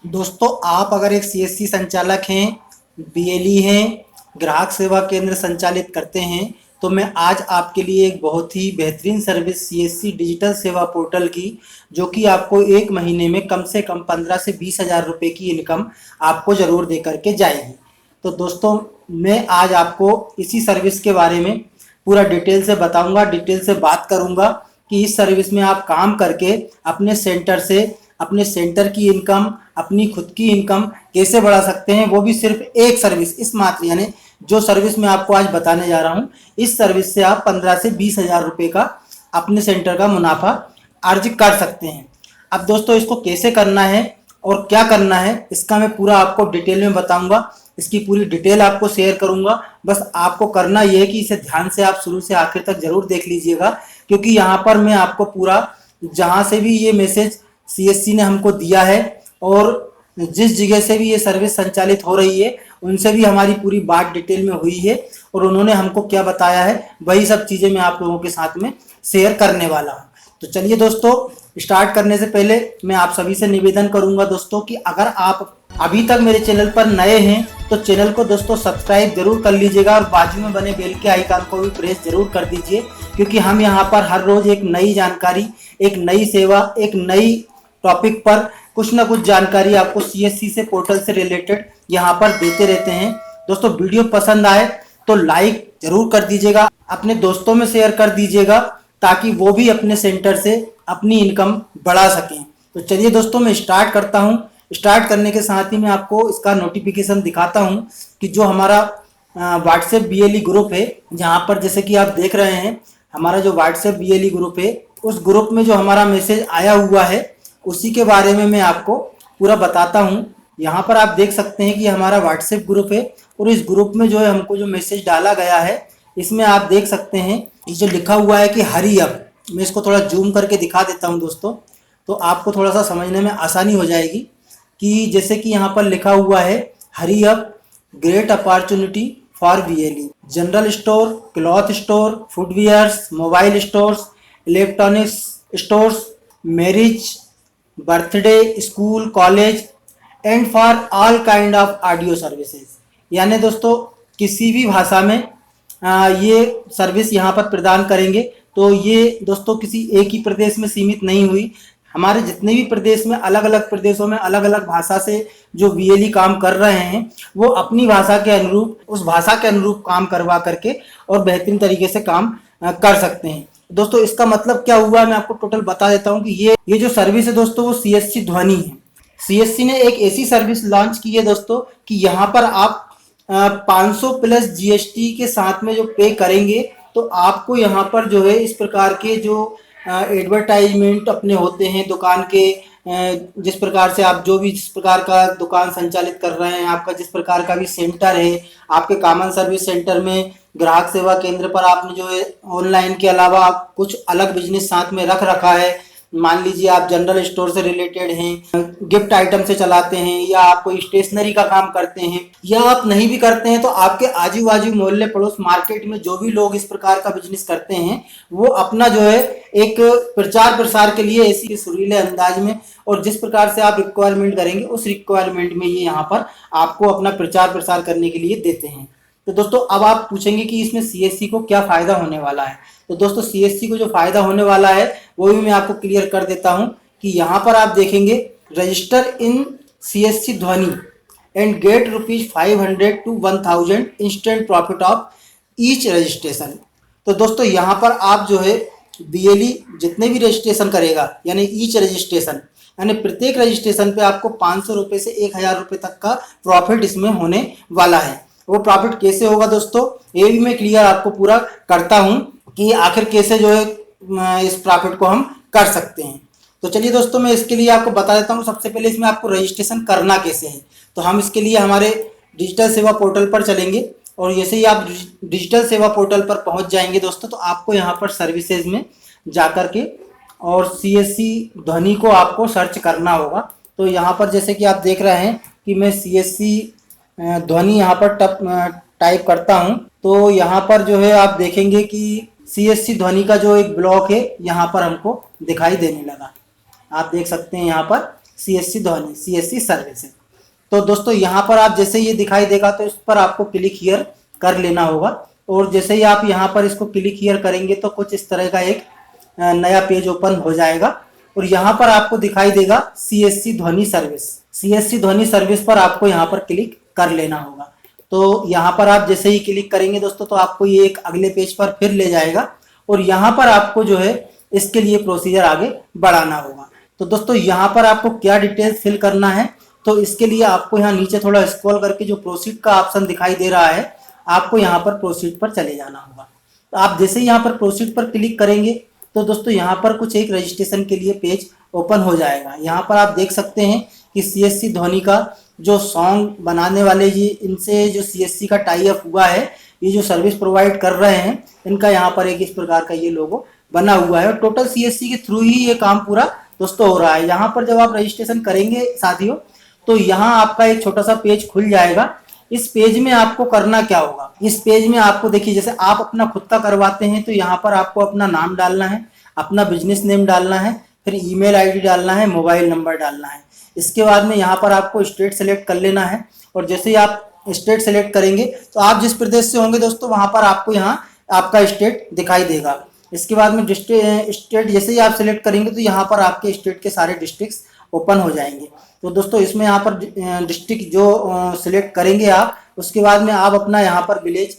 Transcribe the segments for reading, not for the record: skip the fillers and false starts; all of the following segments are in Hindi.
दोस्तों, आप अगर एक सीएससी संचालक हैं, बीएलई हैं, ग्राहक सेवा केंद्र संचालित करते हैं, तो मैं आज आपके लिए एक बहुत ही बेहतरीन सर्विस सीएससी डिजिटल सेवा पोर्टल की, जो कि आपको एक महीने में कम से कम 15 से 20 हज़ार रुपये की इनकम आपको ज़रूर दे करके जाएगी। तो दोस्तों, मैं आज आपको इसी सर्विस के बारे में पूरा डिटेल से बताऊंगा, डिटेल से बात करूंगा कि इस सर्विस में आप काम करके अपने सेंटर की इनकम, अपनी खुद की इनकम कैसे बढ़ा सकते हैं, वो भी सिर्फ एक सर्विस इस मात्र यानी जो सर्विस मैं आपको आज बताने जा रहा हूँ, इस सर्विस से आप 15 से 20 हज़ार रुपये का अपने सेंटर का मुनाफा अर्जित कर सकते हैं। अब दोस्तों, इसको कैसे करना है और क्या करना है, इसका मैं पूरा आपको डिटेल में बताऊंगा। इसकी पूरी डिटेल आपको शेयर करूंगा। बस आपको करना यह है कि इसे ध्यान से आप शुरू से आखिर तक जरूर देख लीजिएगा, क्योंकि यहाँ पर मैं आपको पूरा, जहाँ से भी ये मैसेज सीएससी ने हमको दिया है और जिस जगह से भी ये सर्विस संचालित हो रही है, उनसे भी हमारी पूरी बात डिटेल में हुई है और उन्होंने हमको क्या बताया है, वही सब चीज़ें मैं आप लोगों के साथ में शेयर करने वाला हूँ। तो चलिए दोस्तों, स्टार्ट करने से पहले मैं आप सभी से निवेदन करूंगा दोस्तों कि अगर आप अभी तक मेरे चैनल पर नए हैं तो चैनल को दोस्तों सब्सक्राइब जरूर कर लीजिएगा और बाजू में बने बेल के आइकन को भी प्रेस जरूर कर दीजिए, क्योंकि हम यहाँ पर हर रोज एक नई जानकारी, एक नई सेवा, एक नई टॉपिक पर कुछ ना कुछ जानकारी आपको सीएससी से पोर्टल से रिलेटेड यहाँ पर देते रहते हैं। दोस्तों, वीडियो पसंद आए तो लाइक जरूर कर दीजिएगा, अपने दोस्तों में शेयर कर दीजिएगा, ताकि वो भी अपने सेंटर से अपनी इनकम बढ़ा सकें। तो चलिए दोस्तों, मैं स्टार्ट करता हूँ। स्टार्ट करने के साथ ही मैं आपको इसका नोटिफिकेशन दिखाता हूँ कि जो हमारा व्हाट्सएप बीएलई ग्रुप है, जहाँ पर जैसे कि आप देख रहे हैं हमारा जो व्हाट्सएप बीएलई ग्रुप है, उस ग्रुप में जो हमारा मैसेज आया हुआ है उसी के बारे में मैं आपको पूरा बताता हूँ। यहाँ पर आप देख सकते हैं कि हमारा व्हाट्सएप ग्रुप है और इस ग्रुप में जो है हमको जो मैसेज डाला गया है, इसमें आप देख सकते हैं ये जो लिखा हुआ है कि हरी अप। मैं इसको थोड़ा जूम करके दिखा देता हूँ दोस्तों, तो आपको थोड़ा सा समझने में आसानी हो जाएगी कि जैसे कि यहाँ पर लिखा हुआ है hurry up, great opportunity for BLE, general store, cloth store, footwears, mobile stores, electronics stores, marriage, birthday, school, college and for all kind of audio services. यानी दोस्तों किसी भी भाषा में ये सर्विस यहाँ पर प्रदान करेंगे। तो ये दोस्तों किसी एक ही प्रदेश में सीमित नहीं हुई, हमारे जितने भी प्रदेश में, अलग अलग प्रदेशों में अलग अलग भाषा से जो बीएलई काम कर रहे हैं, वो अपनी भाषा के अनुरूप, उस भाषा के अनुरूप काम करवा करके और बेहतरीन तरीके से काम कर सकते हैं। दोस्तों, इसका मतलब क्या हुआ, मैं आपको टोटल बता देता हूँ कि ये जो सर्विस है दोस्तों, वो सीएससी ध्वनि है। सीएससी ने एक ऐसी सर्विस लॉन्च की है दोस्तों कि यहाँ पर आप 500 प्लस जीएसटी के साथ में जो पे करेंगे, तो आपको यहाँ पर जो है इस प्रकार के जो एडवर्टाइजमेंट अपने होते हैं दुकान के, जिस प्रकार से आप जो भी जिस प्रकार का दुकान संचालित कर रहे हैं, आपका जिस प्रकार का भी सेंटर है, आपके कॉमन सर्विस सेंटर में, ग्राहक सेवा केंद्र पर आपने जो है ऑनलाइन के अलावा आप कुछ अलग बिजनेस साथ में रख रखा है, मान लीजिए आप जनरल स्टोर से रिलेटेड हैं, गिफ्ट आइटम से चलाते हैं, या आप कोई स्टेशनरी का काम करते हैं, या आप नहीं भी करते हैं तो आपके आजू बाजू मोहल्ले पड़ोस मार्केट में जो भी लोग इस प्रकार का बिजनेस करते हैं, वो अपना जो है एक प्रचार प्रसार के लिए ऐसी सुरीले अंदाज में और जिस प्रकार से आप रिक्वायरमेंट करेंगे, उस रिक्वायरमेंट में ये यहाँ पर आपको अपना प्रचार प्रसार करने के लिए देते हैं। तो दोस्तों, अब आप पूछेंगे कि इसमें सीएससी को क्या फायदा होने वाला है। तो दोस्तों, सीएससी को जो फायदा होने वाला है वो भी मैं आपको क्लियर कर देता हूं कि यहाँ पर आप देखेंगे रजिस्टर इन सीएससी ध्वनि and get ₹500 to 1000 instant profit of each registration. तो दोस्तों, यहाँ पर आप जो है बीएलई जितने भी रजिस्ट्रेशन करेगा, यानी ईच रजिस्ट्रेशन, यानी प्रत्येक रजिस्ट्रेशन पे आपको 500 रुपये से 1000 रुपये तक का प्रॉफिट इसमें होने वाला है। वो प्रॉफिट कैसे होगा दोस्तों, ये भी मैं क्लियर आपको पूरा करता हूं कि आखिर कैसे जो है इस प्रॉफिट को हम कर सकते हैं। तो चलिए दोस्तों, मैं इसके लिए आपको बता देता हूं। सबसे पहले इसमें आपको रजिस्ट्रेशन करना कैसे है, तो हम इसके लिए हमारे डिजिटल सेवा पोर्टल पर चलेंगे और जैसे ही आप डिजिटल सेवा पोर्टल पर पहुंच जाएंगे दोस्तों, तो आपको यहाँ पर सर्विसेज में जाकर के और सीएससी ध्वनि को आपको सर्च करना होगा। तो यहाँ पर जैसे कि आप देख रहे हैं कि मैं सीएससी ध्वनि यहाँ पर टाइप करता हूँ, तो यहाँ पर जो है आप देखेंगे कि सीएससी ध्वनि का जो एक ब्लॉक है यहाँ पर हमको दिखाई देने लगा। आप देख सकते हैं यहाँ पर CSC ध्वनि, CSC सर्विस है। तो दोस्तों यहाँ पर आप जैसे ये दिखाई देगा तो इस पर आपको क्लिक हियर कर लेना होगा, और जैसे ही आप यहाँ पर इसको क्लिक हियर करेंगे तो कुछ इस तरह का एक नया पेज ओपन हो जाएगा, और यहाँ पर आपको दिखाई देगा CSC ध्वनि सर्विस। CSC ध्वनि सर्विस पर आपको यहाँ पर क्लिक कर लेना होगा। तो यहाँ पर आप जैसे ही क्लिक करेंगे दोस्तों तो आपको ये एक अगले पेज पर फिर ले जाएगा, और यहाँ पर आपको जो है इसके लिए प्रोसीजर आगे बढ़ाना होगा। तो दोस्तों यहाँ पर आपको क्या डिटेल्स फिल करना है, तो इसके लिए आपको यहाँ नीचे थोड़ा स्क्रॉल करके जो प्रोसीड का ऑप्शन दिखाई दे रहा है, आपको यहाँ पर प्रोसीड पर चले जाना होगा। तो आप जैसे ही यहाँ पर प्रोसीड पर क्लिक करेंगे तो दोस्तों यहाँ पर कुछ एक रजिस्ट्रेशन के लिए पेज ओपन हो जाएगा। यहाँ पर आप देख सकते हैं कि CSC ध्वनि का जो सॉन्ग बनाने वाले ये इनसे जो CSC का टाई अप हुआ है, ये जो सर्विस प्रोवाइड कर रहे हैं, इनका यहाँ पर एक इस प्रकार का ये लोगो बना हुआ है, और टोटल CSC के थ्रू ही ये काम पूरा दोस्तों हो रहा है। यहाँ पर जब आप रजिस्ट्रेशन करेंगे साथियों तो यहाँ आपका एक छोटा सा पेज खुल जाएगा। इस पेज में आपको करना क्या होगा, इस पेज में आपको देखिए जैसे आप अपना खुद का करवाते हैं तो यहाँ पर आपको अपना नाम डालना है, अपना बिजनेस नेम डालना है, फिर ईमेल आईडी डालना है, मोबाइल नंबर डालना है। इसके बाद में यहाँ पर आपको स्टेट सेलेक्ट कर लेना है, और जैसे ही आप स्टेट सेलेक्ट करेंगे तो आप जिस प्रदेश से होंगे दोस्तों वहाँ पर आपको यहाँ आपका स्टेट दिखाई देगा। इसके बाद में स्टेट जैसे ही आप सिलेक्ट करेंगे तो यहाँ पर आपके स्टेट के सारे डिस्ट्रिक्ट्स ओपन हो जाएंगे। तो दोस्तों इसमें यहाँ पर डिस्ट्रिक्ट जो सिलेक्ट करेंगे आप, उसके बाद में आप अपना यहाँ पर विलेज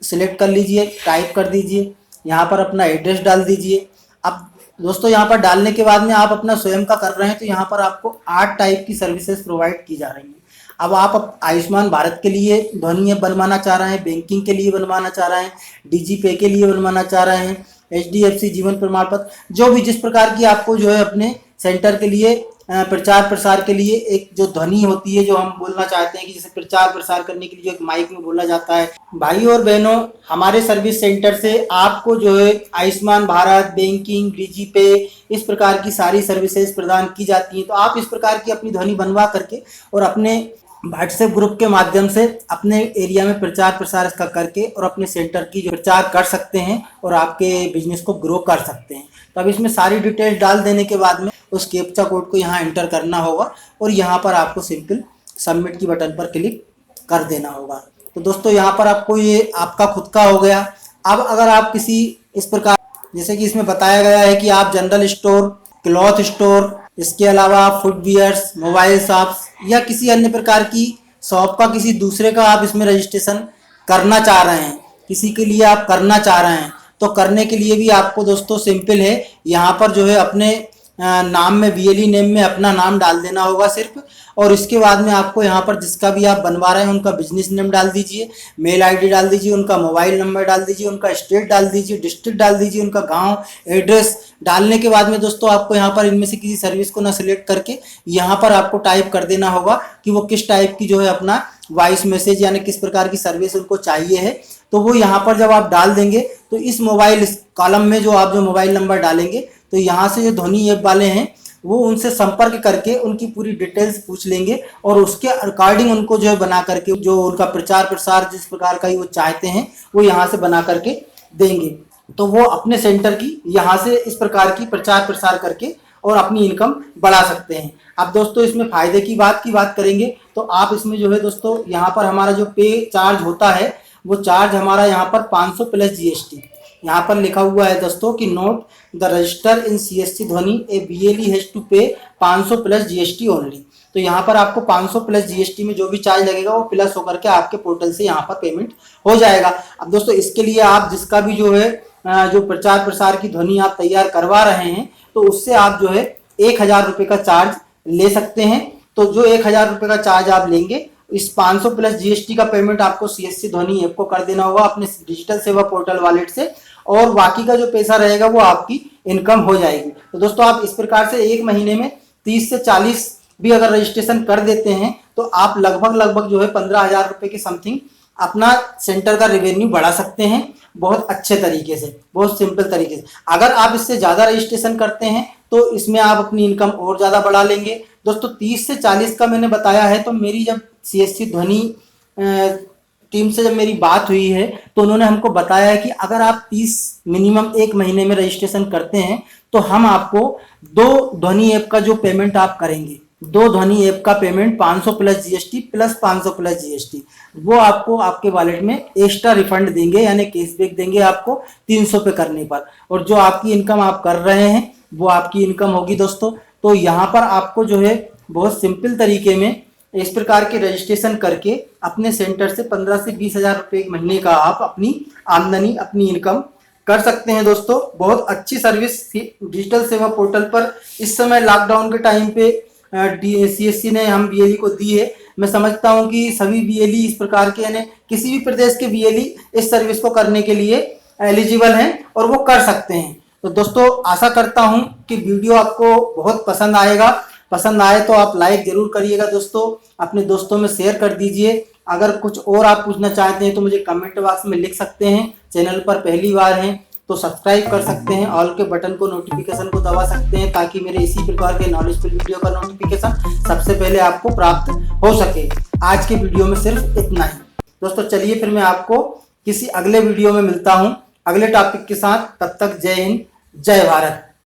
सिलेक्ट कर लीजिए, टाइप कर दीजिए, यहाँ पर अपना एड्रेस डाल दीजिए। अब दोस्तों यहाँ पर डालने के बाद में आप अपना स्वयं का कर रहे हैं तो यहाँ पर आपको 8 टाइप की सर्विसेज प्रोवाइड की जा रही हैं। अब आप आयुष्मान भारत के लिए ध्वनि ऐप बनवाना चाह रहे हैं, बैंकिंग के लिए बनवाना चाह रहे हैं, डिजी पे के लिए बनवाना चाह रहे हैं, HDFC जीवन प्रमाण पत्र, जो भी जिस प्रकार की आपको जो है अपने सेंटर के लिए प्रचार प्रसार के लिए एक जो ध्वनि होती है, जो हम बोलना चाहते हैं कि जैसे प्रचार प्रसार करने के लिए जो एक माइक में बोला जाता है। भाई और बहनों, हमारे सर्विस सेंटर से आपको जो है आयुष्मान भारत, बैंकिंग, डिजी पे, इस प्रकार की सारी सर्विसेज प्रदान की जाती हैं। तो आप इस प्रकार की अपनी ध्वनि बनवा करके और अपने व्हाट्सएप ग्रुप के माध्यम से अपने एरिया में प्रचार प्रसार इसका करके और अपने सेंटर की जो प्रचार कर सकते हैं और आपके बिजनेस को ग्रो कर सकते हैं। तो अब इसमें सारी डिटेल्स डाल देने के बाद में उस कैप्चा कोड को यहाँ एंटर करना होगा, और यहाँ पर आपको सिंपल सबमिट की बटन पर क्लिक कर देना होगा। तो दोस्तों यहाँ पर आपको ये आपका खुद का हो गया। अब अगर आप किसी इस प्रकार जैसे कि इसमें बताया गया है कि आप जनरल स्टोर, क्लॉथ स्टोर, इसके अलावा आप फुटवियर्स, मोबाइल शॉप्स या किसी अन्य प्रकार की शॉप का किसी दूसरे का आप इसमें रजिस्ट्रेशन करना चाह रहे हैं, किसी के लिए आप करना चाह रहे हैं, तो करने के लिए भी आपको दोस्तों सिंपल है, यहाँ पर जो है अपने नाम में BLE नेम में अपना नाम डाल देना होगा सिर्फ, और इसके बाद में आपको यहाँ पर जिसका भी आप बनवा रहे हैं उनका बिजनेस नेम डाल दीजिए, मेल आईडी डाल दीजिए, उनका मोबाइल नंबर डाल दीजिए, उनका स्टेट डाल दीजिए, डिस्ट्रिक्ट डाल दीजिए, उनका गांव एड्रेस डालने के बाद में दोस्तों आपको यहाँ पर इनमें से किसी सर्विस को ना सिलेक्ट करके यहाँ पर आपको टाइप कर देना होगा कि वो किस टाइप की जो है अपना वॉइस मैसेज यानी किस प्रकार की सर्विस उनको चाहिए है। तो वो यहाँ पर जब आप डाल देंगे तो इस मोबाइल कॉलम में जो आप जो मोबाइल नंबर डालेंगे तो यहाँ से जो ध्वनि ऐप वाले हैं वो उनसे संपर्क करके उनकी पूरी डिटेल्स पूछ लेंगे और उसके अकॉर्डिंग उनको जो है बना करके जो उनका प्रचार प्रसार जिस प्रकार का ही वो चाहते हैं वो यहाँ से बना करके देंगे। तो वो अपने सेंटर की यहाँ से इस प्रकार की प्रचार प्रसार करके और अपनी इनकम बढ़ा सकते हैं। अब दोस्तों इसमें फायदे की बात करेंगे तो आप इसमें जो है दोस्तों यहाँ पर हमारा जो पे चार्ज होता है वो चार्ज हमारा यहाँ पर 500 प्लस GST यहाँ पर लिखा हुआ है दोस्तों कि note the register in CSC ध्वनि ए BLE हैज टू पे 500 प्लस GST ओनली। तो यहाँ पर आपको 500 प्लस GST में जो भी चार्ज लगेगा वो प्लस होकर के आपके पोर्टल से यहाँ पर पेमेंट हो जाएगा। अब दोस्तों इसके लिए आप जिसका भी जो है जो प्रचार प्रसार की ध्वनि आप तैयार करवा रहे हैं तो उससे आप जो है 1000 रुपये का चार्ज ले सकते हैं। तो जो 1000 रुपये का चार्ज आप लेंगे इस 500 प्लस GST का पेमेंट आपको CSC ध्वनि ऐप को कर देना होगा अपने डिजिटल सेवा पोर्टल वॉलेट से और बाकी का जो पैसा रहेगा वो आपकी इनकम हो जाएगी। तो दोस्तों आप इस प्रकार से एक महीने में 30 से 40 भी अगर रजिस्ट्रेशन कर देते हैं तो आप लगभग जो है 15,000 रुपये के समथिंग अपना सेंटर का रेवेन्यू बढ़ा सकते हैं बहुत अच्छे तरीके से, बहुत सिंपल तरीके से। अगर आप इससे ज़्यादा रजिस्ट्रेशन करते हैं तो इसमें आप अपनी इनकम और ज़्यादा बढ़ा लेंगे। दोस्तों 30 से 40 का मैंने बताया है, तो मेरी जब CSC ध्वनि टीम से जब मेरी बात हुई है तो उन्होंने हमको बताया है कि अगर आप 30 मिनिमम एक महीने में रजिस्ट्रेशन करते हैं तो हम आपको 2 ध्वनि ऐप का जो पेमेंट आप करेंगे, 2 ध्वनि ऐप का payment 500 plus GST plus 500 plus GST, वो आपको आपके वॉलेट में एक्स्ट्रा रिफंड देंगे, यानी कैशबैक देंगे आपको 300 पे करने पर। और जो आपकी इनकम आप कर रहे हैं वो आपकी इनकम होगी दोस्तों। तो यहाँ पर आपको जो है बहुत सिंपल तरीके में इस प्रकार के रजिस्ट्रेशन करके अपने सेंटर से 15 से 20 हजार रुपये महीने का आप अपनी आमदनी, अपनी इनकम कर सकते हैं दोस्तों। बहुत अच्छी सर्विस डिजिटल सेवा पोर्टल पर इस समय लॉकडाउन के टाइम पे सीएससी ने हम बीएलई को दी है। मैं समझता हूं कि सभी बीएलई इस प्रकार के, यानी किसी भी प्रदेश के बीएलई इस सर्विस को करने के लिए एलिजिबल हैं और वो कर सकते हैं। तो दोस्तों आशा करता हूं कि वीडियो आपको बहुत पसंद आएगा। पसंद आए तो आप लाइक जरूर करिएगा दोस्तों, अपने दोस्तों में शेयर कर दीजिए। अगर कुछ और आप पूछना चाहते हैं तो मुझे कमेंट बॉक्स में लिख सकते हैं। चैनल पर पहली बार हैं तो सब्सक्राइब कर सकते हैं, ऑल के बटन को, नोटिफिकेशन को दबा सकते हैं ताकि मेरे इसी प्रकार के नॉलेजफुल वीडियो का नोटिफिकेशन सबसे पहले आपको प्राप्त हो सके। आज के वीडियो में सिर्फ इतना ही दोस्तों। चलिए फिर मैं आपको किसी अगले वीडियो में मिलता हूं अगले टॉपिक के साथ। तब तक जय हिंद, जय भारत।